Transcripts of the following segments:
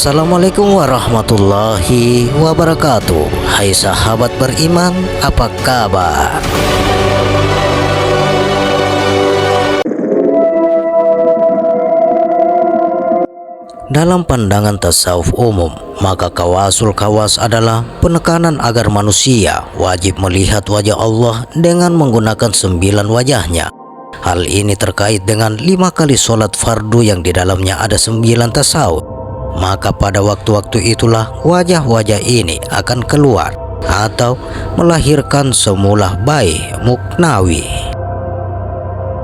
Assalamualaikum warahmatullahi wabarakatuh. Hai sahabat beriman, apa kabar? Dalam pandangan tasawuf umum, maka kawasul kawas adalah penekanan agar manusia wajib melihat wajah Allah dengan menggunakan 9 wajahnya. Hal ini terkait dengan 5 kali sholat fardu yang di dalamnya ada 9 tasawuf. Maka pada waktu-waktu itulah wajah-wajah ini akan keluar atau melahirkan semula bayi muknawi.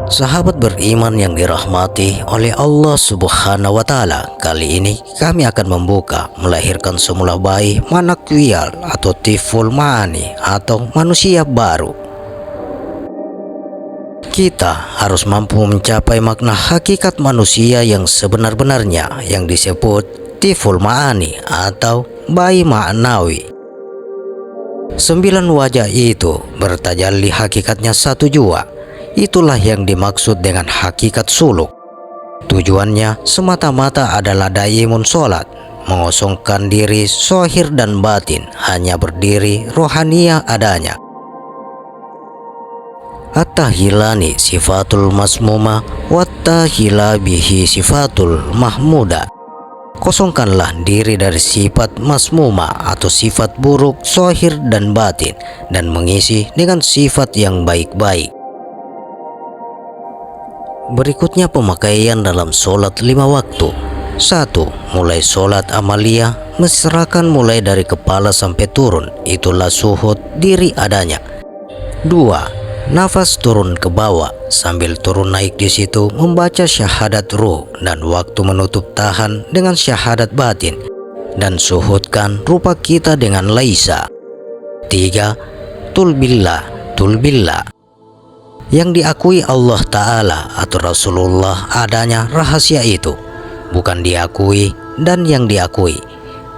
Sahabat beriman yang dirahmati oleh Allah Subhanahu wa Ta'ala, kali ini kami akan membuka melahirkan semula bayi manakwiyal atau tiful ma'ani atau manusia baru. Kita harus mampu mencapai makna hakikat manusia yang sebenar-benarnya yang disebut tiful ma'ani atau bayi ma'nawi. 9 wajah itu bertajalli hakikatnya satu jua. Itulah yang dimaksud dengan hakikat suluk. Tujuannya semata-mata adalah daimun sholat, mengosongkan diri zohir dan batin, hanya berdiri rohaniyah adanya. At-tahilani sifatul masmuma wat-tahila bihi sifatul mahmuda. Kosongkanlah diri dari sifat masmuma atau sifat buruk zohir dan batin, dan mengisi dengan sifat yang baik-baik. Berikutnya pemakaian dalam sholat 5 waktu. 1. Mulai sholat amaliyah, mesrakan mulai dari kepala sampai turun, itulah suhud diri adanya. 2. Nafas turun ke bawah, sambil turun naik di situ membaca syahadat ruh, dan waktu menutup tahan dengan syahadat batin, dan suhudkan rupa kita dengan laisa. 3. Tulbillah, yang diakui Allah Ta'ala atau Rasulullah adanya rahasia itu, bukan diakui dan yang diakui.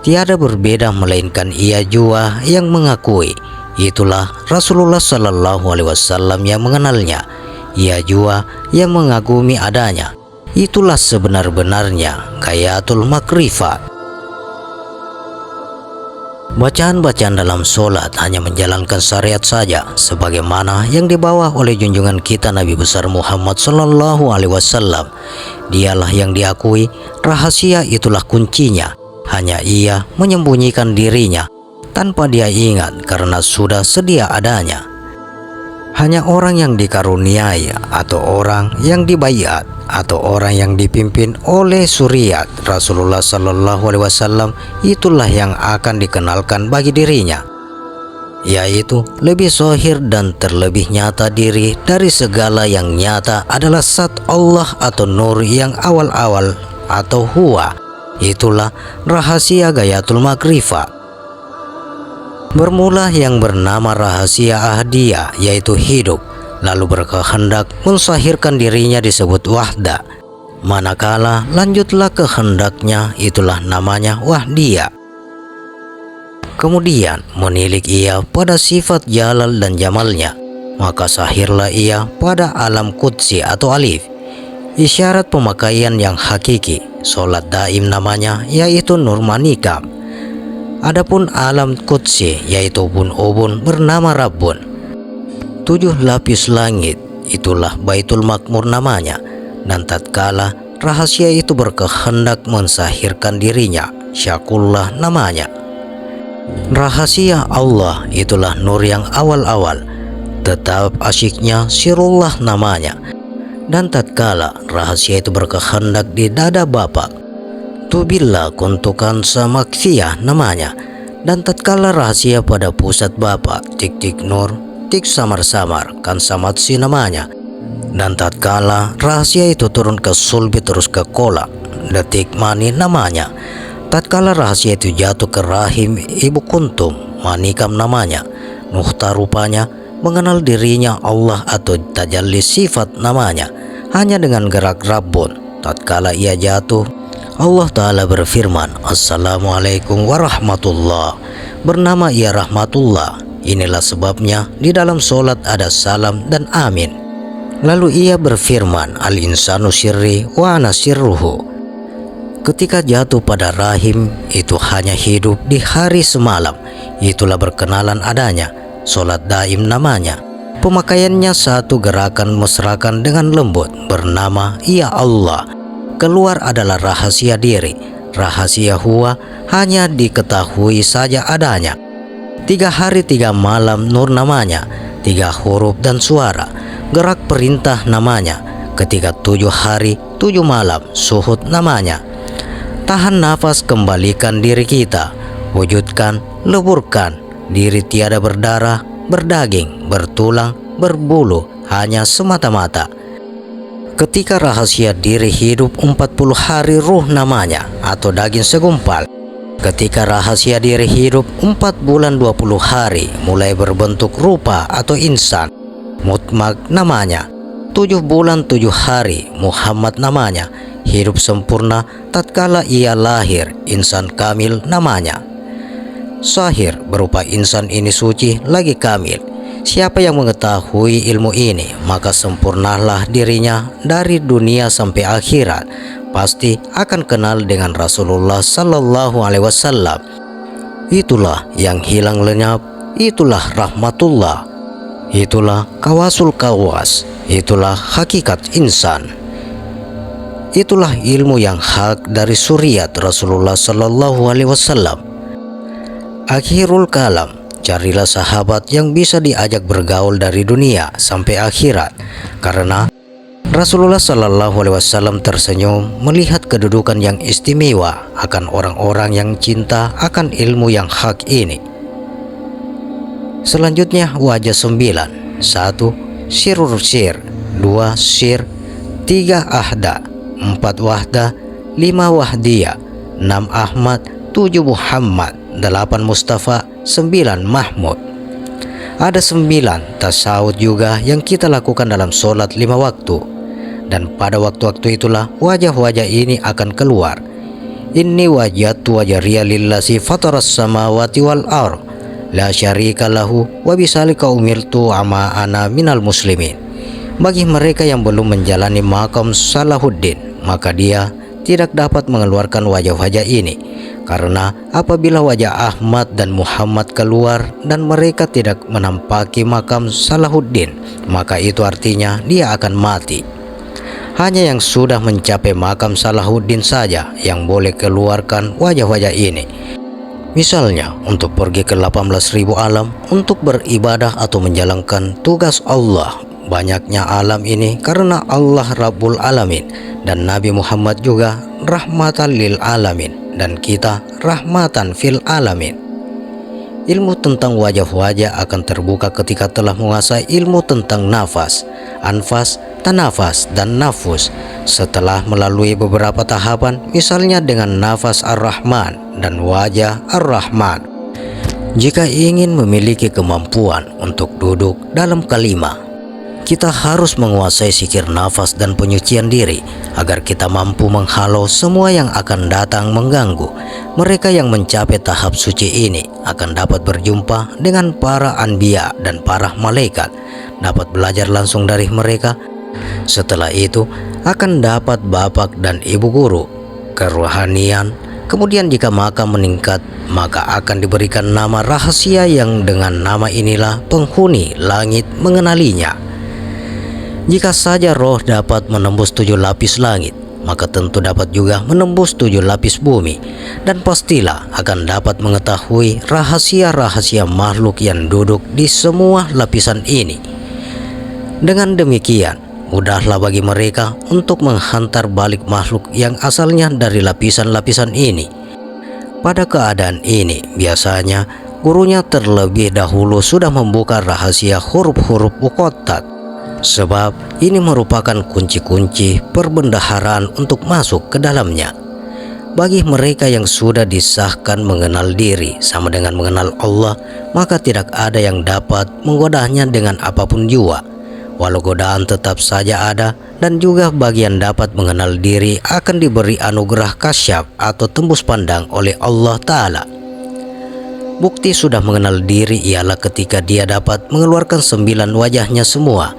Tiada berbeda melainkan ia jua yang mengakui. Itulah Rasulullah Sallallahu Alaihi Wasallam yang mengenalnya. Ia jua yang mengagumi adanya. Itulah sebenar-benarnya gayatul makrifat. Bacaan-bacaan dalam sholat hanya menjalankan syariat saja, sebagaimana yang dibawa oleh junjungan kita Nabi besar Muhammad Sallallahu Alaihi Wasallam. Dialah yang diakui, rahasia itulah kuncinya. Hanya ia menyembunyikan dirinya tanpa dia ingat karena sudah sedia adanya. Hanya orang yang dikaruniai atau orang yang dibaiat atau orang yang dipimpin oleh suriat Rasulullah Sallallahu Alaihi Wasallam, itulah yang akan dikenalkan bagi dirinya, yaitu lebih zohir dan terlebih nyata diri dari segala yang nyata adalah zat Allah atau nur yang awal-awal atau huwa. Itulah rahasia gayatul makrifat. Bermula yang bernama rahasia ahdiyah, yaitu hidup, lalu berkehendak mensahirkan dirinya disebut wahda. Manakala lanjutlah kehendaknya, itulah namanya wahdiyah. Kemudian menilik ia pada sifat jalal dan jamalnya, maka sahirlah ia pada alam qudsi atau alif, isyarat pemakaian yang hakiki. Sholat daim namanya, yaitu nur manikam. Adapun alam qudsi yaitu ubun bernama Rabbun. 7 lapis langit, itulah Baitul Makmur namanya. Dan tatkala rahasia itu berkehendak mensahirkan dirinya, Syakullah namanya. Rahasia Allah itulah nur yang awal-awal, tetap asyiknya Sirullah namanya. Dan tatkala rahasia itu berkehendak di dada Bapa, Tubillah kuntukan samaksiyah namanya. Dan tatkala rahasia pada pusat Bapa, tik-tik nur, tik samar-samar kan samatsi namanya. Dan tatkala rahasia itu turun ke sulbi terus ke kolak, detik mani namanya. Tatkala rahasia itu jatuh ke rahim ibu kuntum, manikam namanya. Nuhta rupanya mengenal dirinya Allah atau tajalli sifat namanya, hanya dengan gerak Rabbun. Tatkala ia jatuh, Allah Ta'ala berfirman, Assalamualaikum warahmatullah. Bernama ia rahmatullah. Inilah sebabnya di dalam sholat ada salam dan amin. Lalu ia berfirman, Al-insanu sirri wa ana sirruhu. Ketika jatuh pada rahim, itu hanya hidup di hari semalam. Itulah berkenalan adanya, sholat daim namanya. Pemakaiannya satu gerakan mesrakan dengan lembut, bernama Ya Allah. Keluar adalah rahasia diri, rahasia huwa hanya diketahui saja adanya. 3 hari 3 malam nur namanya, 3 huruf dan suara, gerak perintah namanya. Ketika 7 hari 7 malam suhud namanya. Tahan nafas, kembalikan diri kita, wujudkan, leburkan, diri tiada berdarah, berdaging, bertulang, berbulu, hanya semata-mata. Ketika rahasia diri hidup 40 hari ruh namanya, atau daging segumpal. Ketika rahasia diri hidup 4 bulan 20 hari, mulai berbentuk rupa atau insan, mutmak namanya. 7 bulan 7 hari, Muhammad namanya. Hidup sempurna tatkala ia lahir, insan kamil namanya. Sahir berupa insan ini suci lagi kamil. Siapa yang mengetahui ilmu ini, maka sempurnalah dirinya dari dunia sampai akhirat. Pasti akan kenal dengan Rasulullah Sallallahu Alaihi Wasallam. Itulah yang hilang lenyap, itulah rahmatullah, itulah kawasul kawas, itulah hakikat insan. Itulah ilmu yang hak dari suriat Rasulullah Sallallahu Alaihi Wasallam. Akhirul kalam, carilah sahabat yang bisa diajak bergaul dari dunia sampai akhirat, karena Rasulullah Sallallahu Alaihi Wasallam tersenyum melihat kedudukan yang istimewa akan orang-orang yang cinta akan ilmu yang hak ini. Selanjutnya wajah 9. 1. Sirur sir, 2. Sir, 3. Ahda, 4. Wahda, 5. Wahdiyah, 6. Ahmad, 7. Muhammad, 8. Mustafa, 9. Mahmud. Ada 9 tasawuf juga yang kita lakukan dalam sholat 5 waktu. Dan pada waktu-waktu itulah wajah-wajah ini akan keluar. Inni wajhatu wajhiya lillazi fataras samawati wal ardh la syarika lahu wa bisalika umirtu ama ana minal muslimin. Bagi mereka yang belum menjalani makam Salahuddin, maka dia tidak dapat mengeluarkan wajah-wajah ini, karena apabila wajah Ahmad dan Muhammad keluar dan mereka tidak menampaki makam Salahuddin, maka itu artinya dia akan mati. Hanya yang sudah mencapai makam Salahuddin saja yang boleh keluarkan wajah-wajah ini. Misalnya untuk pergi ke 18.000 alam untuk beribadah atau menjalankan tugas Allah. Banyaknya alam ini karena Allah Rabbul Alamin dan Nabi Muhammad juga rahmatan lil alamin dan kita rahmatan fil alamin. Ilmu tentang wajah-wajah akan terbuka ketika telah menguasai ilmu tentang nafas, anfas, tanafas, dan nafus. Setelah melalui beberapa tahapan, misalnya dengan nafas Ar-Rahman dan wajah Ar-Rahman. Jika ingin memiliki kemampuan untuk duduk dalam kalimah, kita harus menguasai sikir nafas dan penyucian diri agar kita mampu menghalau semua yang akan datang mengganggu. Mereka yang mencapai tahap suci ini akan dapat berjumpa dengan para anbiya dan para malaikat, dapat belajar langsung dari mereka. Setelah itu akan dapat bapak dan ibu guru, kerohanian. Kemudian jika makam meningkat, maka akan diberikan nama rahasia yang dengan nama inilah penghuni langit mengenalinya. Jika saja roh dapat menembus 7 lapis langit, maka tentu dapat juga menembus 7 lapis bumi, dan pastilah akan dapat mengetahui rahasia-rahasia makhluk yang duduk di semua lapisan ini. Dengan demikian, mudahlah bagi mereka untuk menghantar balik makhluk yang asalnya dari lapisan-lapisan ini. Pada keadaan ini, biasanya gurunya terlebih dahulu sudah membuka rahasia huruf-huruf Muqaddad. Sebab ini merupakan kunci-kunci perbendaharaan untuk masuk ke dalamnya. Bagi mereka yang sudah disahkan mengenal diri sama dengan mengenal Allah, maka tidak ada yang dapat menggodanya dengan apapun jua. Walau godaan tetap saja ada, dan juga bagi yang dapat mengenal diri akan diberi anugerah kasyaf atau tembus pandang oleh Allah Ta'ala. Bukti sudah mengenal diri ialah ketika dia dapat mengeluarkan 9 wajahnya semua.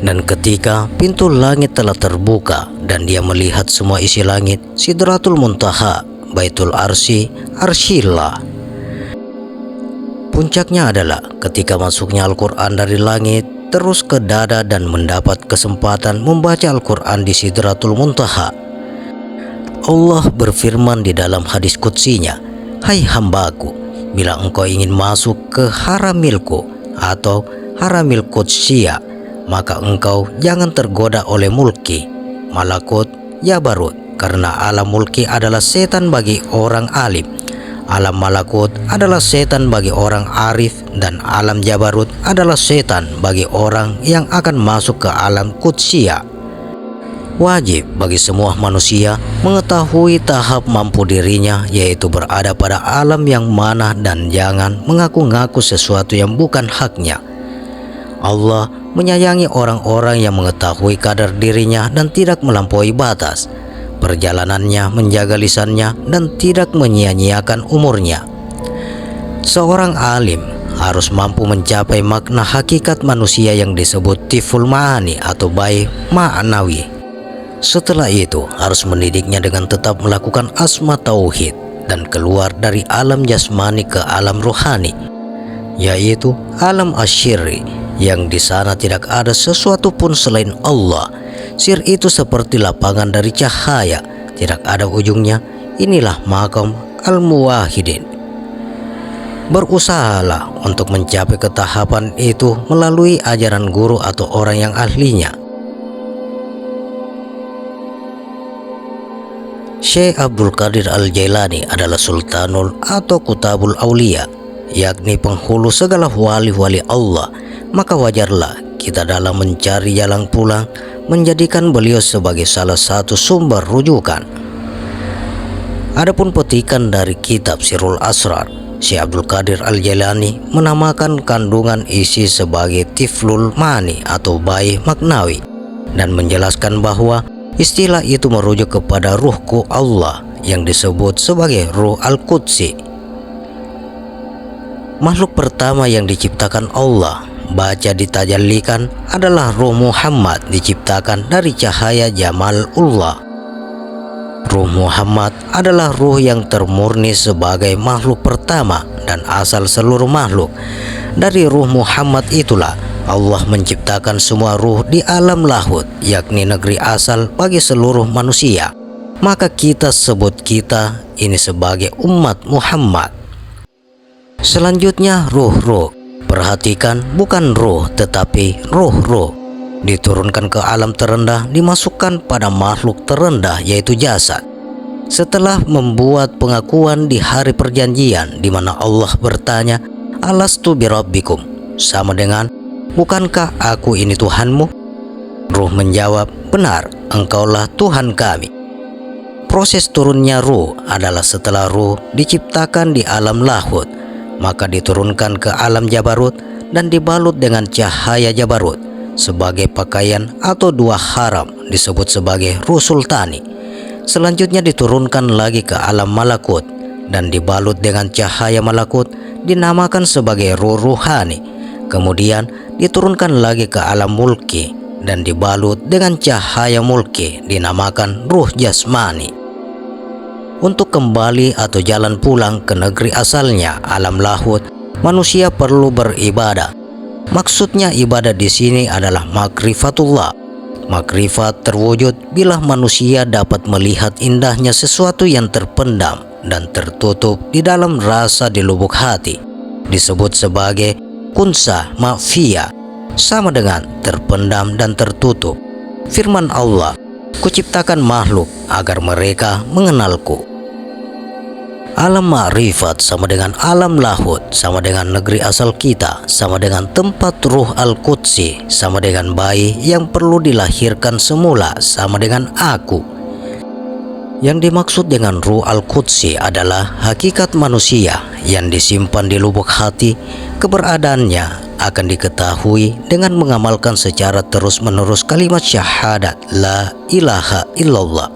Dan ketika pintu langit telah terbuka dan dia melihat semua isi langit, Sidratul Muntaha, Baitul Arsy, Arsyillah. Puncaknya adalah ketika masuknya Al-Quran dari langit terus ke dada dan mendapat kesempatan membaca Al-Quran di Sidratul Muntaha. Allah berfirman di dalam hadis qudsinya, "Hai hambaku, bila engkau ingin masuk ke haramilku atau haramil qudsiyah, maka engkau jangan tergoda oleh mulki, malakut, jabarut, karena alam mulki adalah setan bagi orang alim, alam malakut adalah setan bagi orang arif, dan alam jabarut adalah setan bagi orang yang akan masuk ke alam qudsiyah." Wajib bagi semua manusia mengetahui tahap mampu dirinya, yaitu berada pada alam yang mana dan jangan mengaku-ngaku sesuatu yang bukan haknya. Allah menyayangi orang-orang yang mengetahui kadar dirinya dan tidak melampaui batas perjalanannya, menjaga lisannya, dan tidak menyia-nyiakan umurnya. Seorang alim harus mampu mencapai makna hakikat manusia yang disebut tiful ma'ani atau baik ma'nawi. Setelah itu harus mendidiknya dengan tetap melakukan asma tauhid dan keluar dari alam jasmani ke alam rohani, yaitu alam asyirri, yang di sana tidak ada sesuatu pun selain Allah. Sir itu seperti lapangan dari cahaya, tidak ada ujungnya. Inilah maqam al-muwahhidin. Berusahalah untuk mencapai ketahapan itu melalui ajaran guru atau orang yang ahlinya. Syekh Abdul Qadir Al-Jailani adalah Sultanul atau Kutabul Aulia, yakni penghulu segala wali-wali Allah. Maka wajarlah kita dalam mencari jalan pulang menjadikan beliau sebagai salah satu sumber rujukan. Adapun petikan dari kitab Sirrul Asrar, Syekh Abdul Qadir Al-Jailani menamakan kandungan isi sebagai tiflul mani atau bayi maknawi, dan menjelaskan bahwa istilah itu merujuk kepada ruhku Allah yang disebut sebagai ruh al-qudsi. Makhluk pertama yang diciptakan Allah, baca ditajallikan, adalah ruh Muhammad, diciptakan dari cahaya Jamalullah. Ruh Muhammad adalah ruh yang termurni sebagai makhluk pertama dan asal seluruh makhluk. Dari ruh Muhammad itulah Allah menciptakan semua ruh di alam lahut, yakni negeri asal bagi seluruh manusia. Maka kita sebut kita ini sebagai umat Muhammad. Selanjutnya ruh-ruh. Perhatikan, bukan ruh tetapi ruh-ruh. Diturunkan ke alam terendah, dimasukkan pada makhluk terendah yaitu jasad. Setelah membuat pengakuan di hari perjanjian di mana Allah bertanya, "Alastu birabbikum?" sama dengan, "Bukankah aku ini Tuhanmu?" Ruh menjawab, "Benar, engkaulah Tuhan kami." Proses turunnya ruh adalah setelah ruh diciptakan di alam lahut, maka diturunkan ke alam jabarut dan dibalut dengan cahaya jabarut sebagai pakaian atau dua haram, disebut sebagai ruh sultani. Selanjutnya diturunkan lagi ke alam malakut dan dibalut dengan cahaya malakut, dinamakan sebagai ruh ruhani. Kemudian diturunkan lagi ke alam mulki dan dibalut dengan cahaya mulki, dinamakan ruh jasmani. Untuk kembali atau jalan pulang ke negeri asalnya, alam lahut, manusia perlu beribadah. Maksudnya ibadah di sini adalah makrifatullah. Makrifat terwujud bila manusia dapat melihat indahnya sesuatu yang terpendam dan tertutup di dalam rasa di lubuk hati. Disebut sebagai kunsa ma'fiyah, sama dengan terpendam dan tertutup. Firman Allah, "Kuciptakan makhluk agar mereka mengenalku." Alam ma'rifat sama dengan alam lahut, sama dengan negeri asal kita, sama dengan tempat ruh al-qudsi, sama dengan bayi yang perlu dilahirkan semula, sama dengan aku. Yang dimaksud dengan ruh al-qudsi adalah hakikat manusia yang disimpan di lubuk hati. Keberadaannya akan diketahui dengan mengamalkan secara terus-menerus kalimat syahadat la ilaha illallah.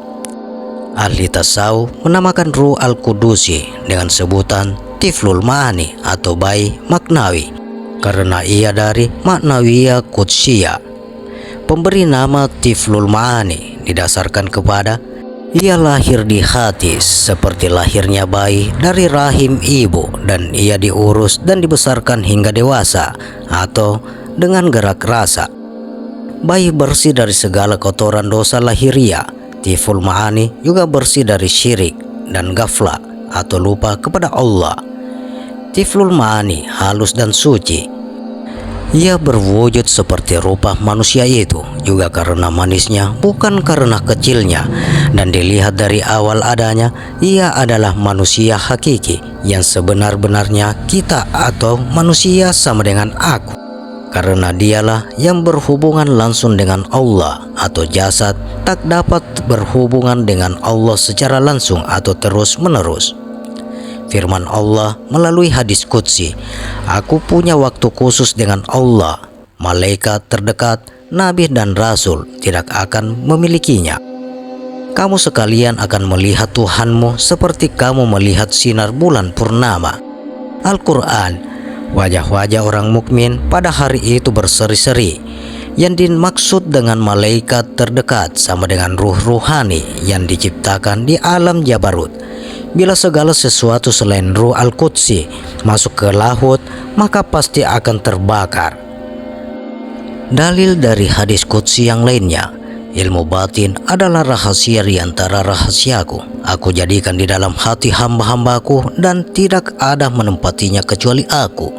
Ahli tasawuf menamakan ruh al-qudusi dengan sebutan tiflul ma'ani atau bayi maknawi, karena ia dari maknawiyah qudsiyah. Pemberi nama Tiflul Ma'ani didasarkan kepada ia lahir di hati seperti lahirnya bayi dari rahim ibu, dan ia diurus dan dibesarkan hingga dewasa atau dengan gerak rasa. Bayi bersih dari segala kotoran dosa lahiriah. Tiflul Ma'ani juga bersih dari syirik dan ghaflah atau lupa kepada Allah. Tiflul Ma'ani halus dan suci. Ia berwujud seperti rupa manusia itu juga karena manisnya, bukan karena kecilnya. Dan dilihat dari awal adanya, ia adalah manusia hakiki yang sebenar-benarnya kita atau manusia sama dengan aku. Karena dialah yang berhubungan langsung dengan Allah, atau jasad tak dapat berhubungan dengan Allah secara langsung atau terus-menerus. Firman Allah melalui hadis qudsi, aku punya waktu khusus dengan Allah, malaikat terdekat, nabi dan rasul tidak akan memilikinya. Kamu sekalian akan melihat Tuhanmu seperti kamu melihat sinar bulan purnama. Al-Quran, wajah-wajah orang mukmin pada hari itu berseri-seri. Yang dimaksud dengan malaikat terdekat sama dengan ruh ruhani yang diciptakan di alam Jabarut. Bila segala sesuatu selain ruh Al-Qudsi masuk ke laut, maka pasti akan terbakar. Dalil dari hadis qudsi yang lainnya, ilmu batin adalah rahasia di antara rahasiaku. Aku jadikan di dalam hati hamba-hambaku dan tidak ada menempatinya kecuali aku.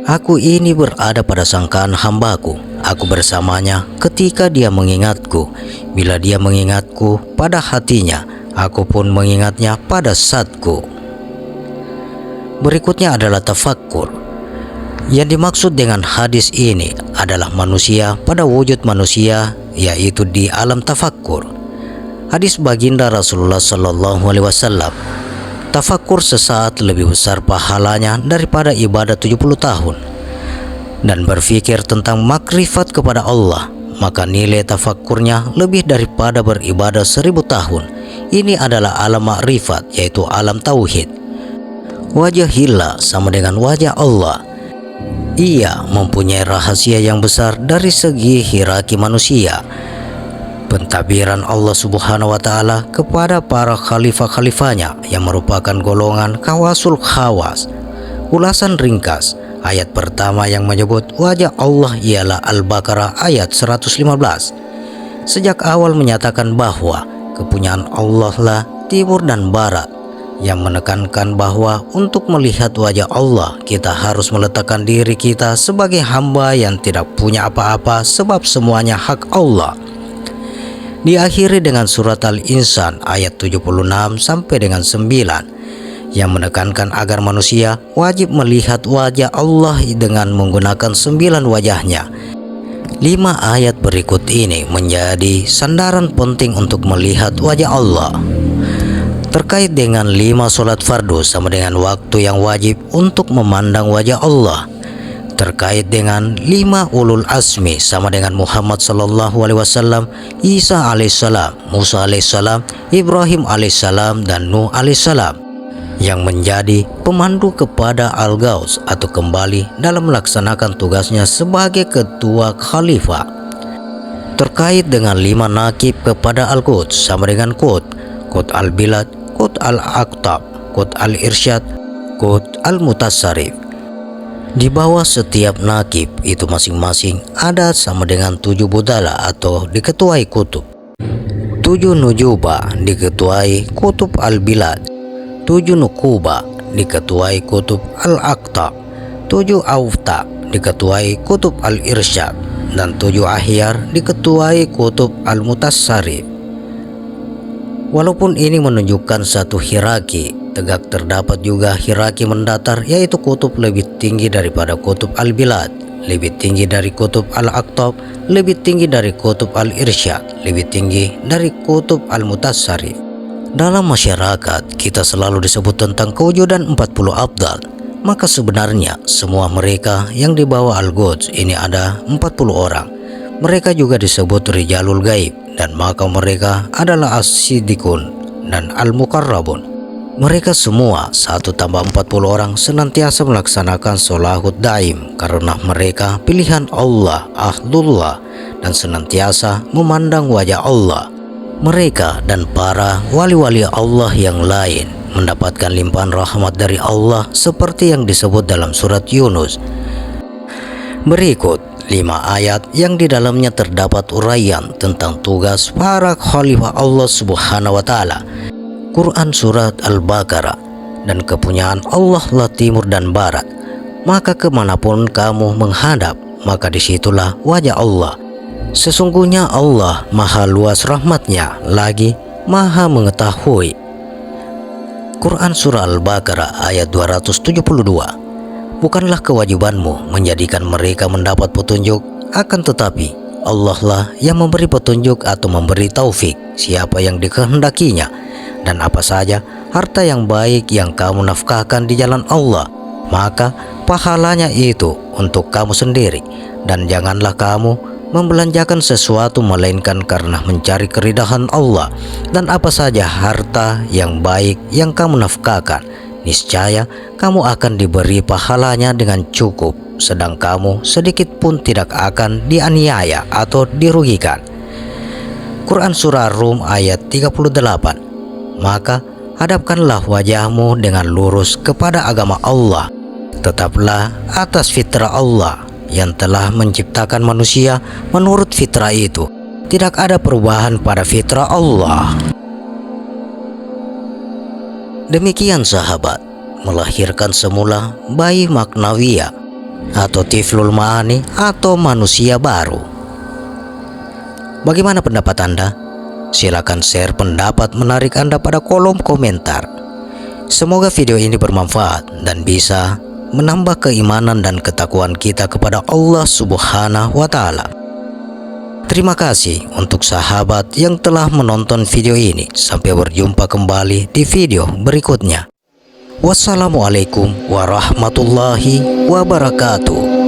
Aku ini berada pada sangkaan hambaku. Aku bersamanya ketika dia mengingatku. Bila dia mengingatku pada hatinya, aku pun mengingatnya pada zatku. Berikutnya adalah tafakkur. Yang dimaksud dengan hadis ini adalah manusia pada wujud manusia, yaitu di alam tafakkur. Hadis baginda Rasulullah Sallallahu Alaihi Wasallam, tafakkur sesaat lebih besar pahalanya daripada ibadah 70 tahun. Dan berpikir tentang makrifat kepada Allah, maka nilai tafakkurnya lebih daripada beribadah 1000 tahun. Ini adalah alam makrifat, yaitu alam tauhid. Wajah hila sama dengan wajah Allah. Ia mempunyai rahasia yang besar dari segi hierarki manusia. Pentadbiran Allah Subhanahu wa Ta'ala kepada para khalifah-khalifahnya yang merupakan golongan kawasul khawas. Ulasan ringkas, ayat pertama yang menyebut wajah Allah ialah Al-Baqarah ayat 115. Sejak awal menyatakan bahwa kepunyaan Allah lah timur dan barat, yang menekankan bahwa untuk melihat wajah Allah kita harus meletakkan diri kita sebagai hamba yang tidak punya apa-apa sebab semuanya hak Allah. Diakhiri dengan surat Al-Insan ayat 76 sampai dengan 9 yang menekankan agar manusia wajib melihat wajah Allah dengan menggunakan 9 wajahnya. 5 ayat berikut ini menjadi sandaran penting untuk melihat wajah Allah. Terkait dengan 5 sholat fardu sama dengan waktu yang wajib untuk memandang wajah Allah. Terkait dengan 5 ulul asmi sama dengan Muhammad sallallahu alaihi wasallam, Isa alaihissalam, Musa alaihissalam, Ibrahim alaihissalam, dan Nuh alaihissalam, yang menjadi pemandu kepada Al-Ghaus atau kembali dalam melaksanakan tugasnya sebagai ketua khalifah. Terkait dengan 5 nakib kepada Al-Quds sama dengan Qut Al-Bilad, Qut Al-Aqtab, Qut Al-Irsyad, Qut Al-Mutassarif. Di bawah setiap nakib itu masing-masing ada sama dengan 7 budala atau diketuai kutub. 7 nujuba diketuai Kutub Al-Bilad, 7 nukuba diketuai Kutub Al-Aqtab, 7 aufta diketuai Kutub Al-Irsyad, dan 7 ahyar diketuai Kutub Al-Mutassarif. Walaupun ini menunjukkan satu hierarki, tegak terdapat juga hierarki mendatar, yaitu kutub lebih tinggi daripada Kutub Al-Bilad, lebih tinggi dari Kutub Al-Aqtab, lebih tinggi dari Kutub Al-Irsyad, lebih tinggi dari Kutub Al-Mutassarif. Dalam masyarakat, kita selalu disebut tentang kewujudan 40 abdal. Maka sebenarnya semua mereka yang dibawa Al-Quds ini ada 40 orang. Mereka juga disebut Rijalul Gaib, dan maka mereka adalah As-Siddiqun dan Al-Muqarrabun. Mereka semua 1 tambah 40 orang senantiasa melaksanakan sholahud daim karena mereka pilihan Allah, Ahlullah, dan senantiasa memandang wajah Allah. Mereka dan para wali-wali Allah yang lain mendapatkan limpahan rahmat dari Allah seperti yang disebut dalam surat Yunus. Berikut 5 ayat yang di dalamnya terdapat uraian tentang tugas para khalifah Allah Subhanahu wa Ta'ala. Quran surat Al-Baqarah. Dan kepunyaan Allah lah timur dan barat, maka kemanapun kamu menghadap, maka disitulah wajah Allah. Sesungguhnya Allah maha luas rahmatnya, lagi maha mengetahui. Quran surah Al-Baqarah ayat 272. Bukanlah kewajibanmu menjadikan mereka mendapat petunjuk, akan tetapi Allah lah yang memberi petunjuk atau memberi taufik siapa yang dikehendakinya. Dan apa saja harta yang baik yang kamu nafkahkan di jalan Allah, maka pahalanya itu untuk kamu sendiri. Dan janganlah kamu membelanjakan sesuatu melainkan karena mencari keridhaan Allah. Dan apa saja harta yang baik yang kamu nafkahkan, niscaya kamu akan diberi pahalanya dengan cukup, sedang kamu sedikit pun tidak akan dianiaya atau dirugikan. Quran surah Rum ayat 38. Maka hadapkanlah wajahmu dengan lurus kepada agama Allah. Tetaplah atas fitrah Allah yang telah menciptakan manusia menurut fitrah itu. Tidak ada perubahan pada fitrah Allah. Demikian sahabat, melahirkan semula bayi maknawiyah atau tiflul ma'ani atau manusia baru. Bagaimana pendapat Anda? Silakan share pendapat menarik Anda pada kolom komentar. Semoga video ini bermanfaat dan bisa menambah keimanan dan ketakwaan kita kepada Allah Subhanahu wa Ta'ala. Terima kasih untuk sahabat yang telah menonton video ini. Sampai berjumpa kembali di video berikutnya. Wassalamualaikum warahmatullahi wabarakatuh.